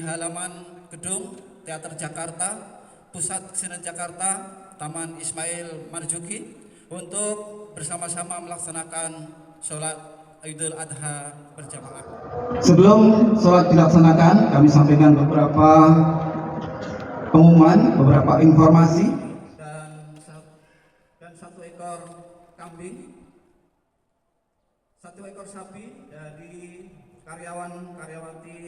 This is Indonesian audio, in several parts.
halaman gedung Teater Jakarta, Pusat Kesenian Jakarta, Taman Ismail Marzuki untuk bersama-sama melaksanakan sholat Idul Adha berjamaah. Sebelum sholat dilaksanakan, kami sampaikan beberapa pengumuman, beberapa informasi. Dan 1 ekor kambing, 1 ekor sapi dari karyawan-karyawati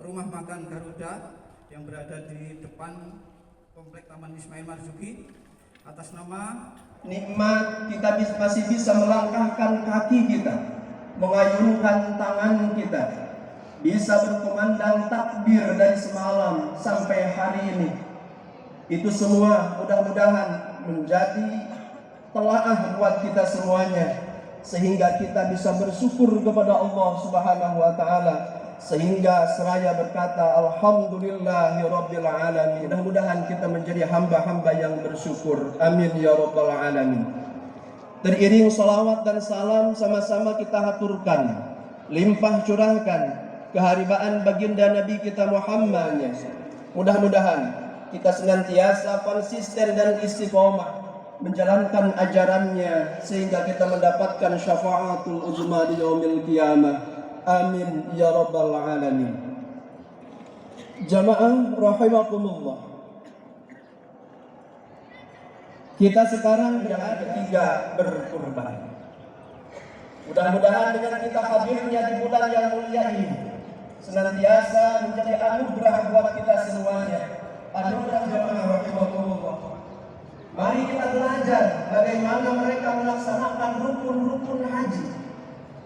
Rumah Makan Garuda yang berada di depan Komplek Taman Ismail Marzuki atas nama nikmat kita masih bisa melangkahkan kaki kita, mengayunkan tangan kita, bisa berkumandang takbir dari semalam sampai hari ini. Itu semua mudah-mudahan menjadi telaah buat kita semuanya, sehingga kita bisa bersyukur kepada Allah Subhanahu wa taala, sehingga seraya berkata alhamdulillahirabbil alamin. Mudah-mudahan kita menjadi hamba-hamba yang bersyukur. Amin ya rabbal alamin. Teriring salawat dan salam sama-sama kita haturkan, limpah curahkan keharibaan baginda Nabi kita Muhammad. Mudah-mudahan kita senantiasa konsisten dan istiqomah menjalankan ajarannya sehingga kita mendapatkan syafaatul uzma di yaumil qiyamah. Amin ya rabbal alamin. Jamaah rahimakumullah. Kita sekarang yang ketiga berkurban. Mudah-mudahan dengan kita hadirnya di bulan yang mulia ini senantiasa menjadi anugerah buat kita semuanya. Anugerah jamaah rahimakumullah. Mari kita belajar bagaimana mereka melaksanakan rukun-rukun haji.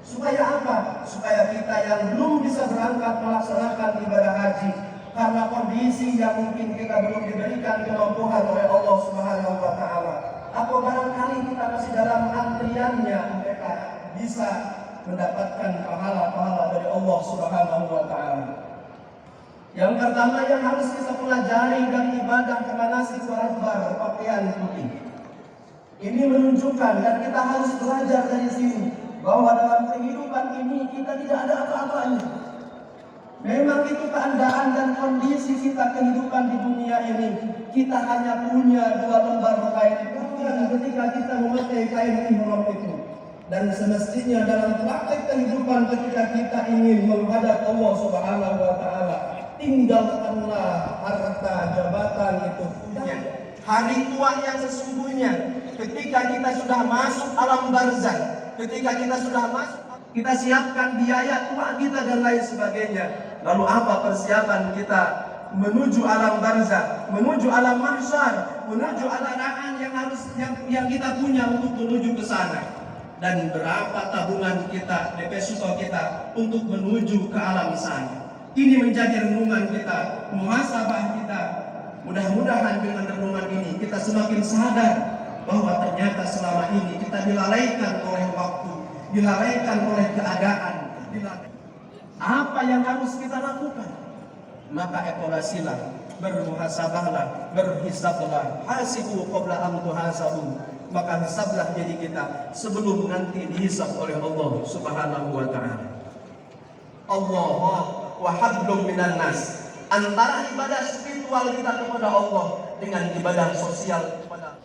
Supaya apa? Supaya kita yang belum bisa berangkat melaksanakan ibadah haji karena kondisi yang mungkin kita belum diberikan kemampuan oleh Allah Subhanahu wa taala, atau barangkali kita masih dalam antriannya, mereka bisa mendapatkan pahala-pahala dari Allah Subhanahu wa taala. Yang pertama yang harus kita pelajari dari ibadah manasik akbar, pakaian putih. Ini menunjukkan dan kita harus belajar dari sini bahwa dalam kehidupan ini kita tidak ada apa-apanya. Memang itu keadaan dan kondisi kita kehidupan di dunia ini. Kita hanya punya 2 lembar kain putih ketika kita memakai kain ihram itu. Dan semestinya dalam praktek kehidupan ketika kita ingin menghadap Allah Subhanahu wa taala, tinggalkanlah harta jabatan itu. Hari tua yang sesungguhnya ketika kita sudah masuk alam barzakh, ketika kita sudah masuk, kita siapkan biaya tua kita dan lain sebagainya. Lalu apa persiapan kita menuju alam barzakh, menuju alam mahsyar, menuju alam yang kita punya untuk menuju ke sana? Dan berapa tabungan kita, deposito kita untuk menuju ke alam sana? Ini menjadi renungan kita, muhasabah kita. Mudah-mudahan dengan renungan ini kita semakin sadar bahwa ternyata selama ini kita dilalaikan oleh waktu, dilalaikan oleh keadaan. Apa yang harus kita lakukan? Maka evaluasilah, bermuhasabahlah, berhisablah. Hasibu qabla an tuhasabu. Maka hisablah diri kita sebelum nanti dihisab oleh Allah Subhanahu wa taala. Allah wa hablum minan nas. Antara ibadah spiritual kita kepada Allah dengan ibadah sosial kepada.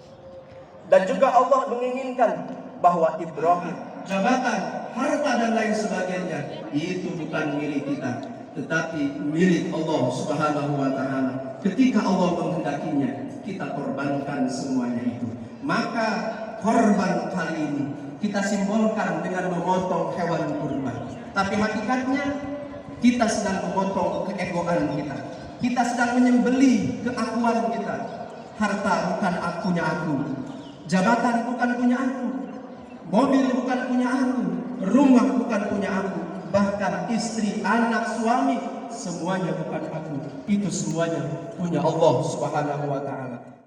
Dan juga Allah menginginkan bahwa Ibrahim, jabatan, harta dan lain sebagainya itu bukan milik kita, tetapi milik Allah Subhanahu wa taala. Ketika Allah menghendakinya, kita korbankan semuanya itu. Maka korban kali ini kita simbolkan dengan memotong hewan kurban. Tapi hakikatnya kita sedang memotong keegoan kita. Kita sedang menyembelih keakuan kita. Harta bukan punya aku, jabatan bukan punya aku, mobil bukan punya aku, rumah bukan punya aku, bahkan istri, anak, suami, semuanya bukan aku. Itu semuanya punya Allah Subhanahu wa taala.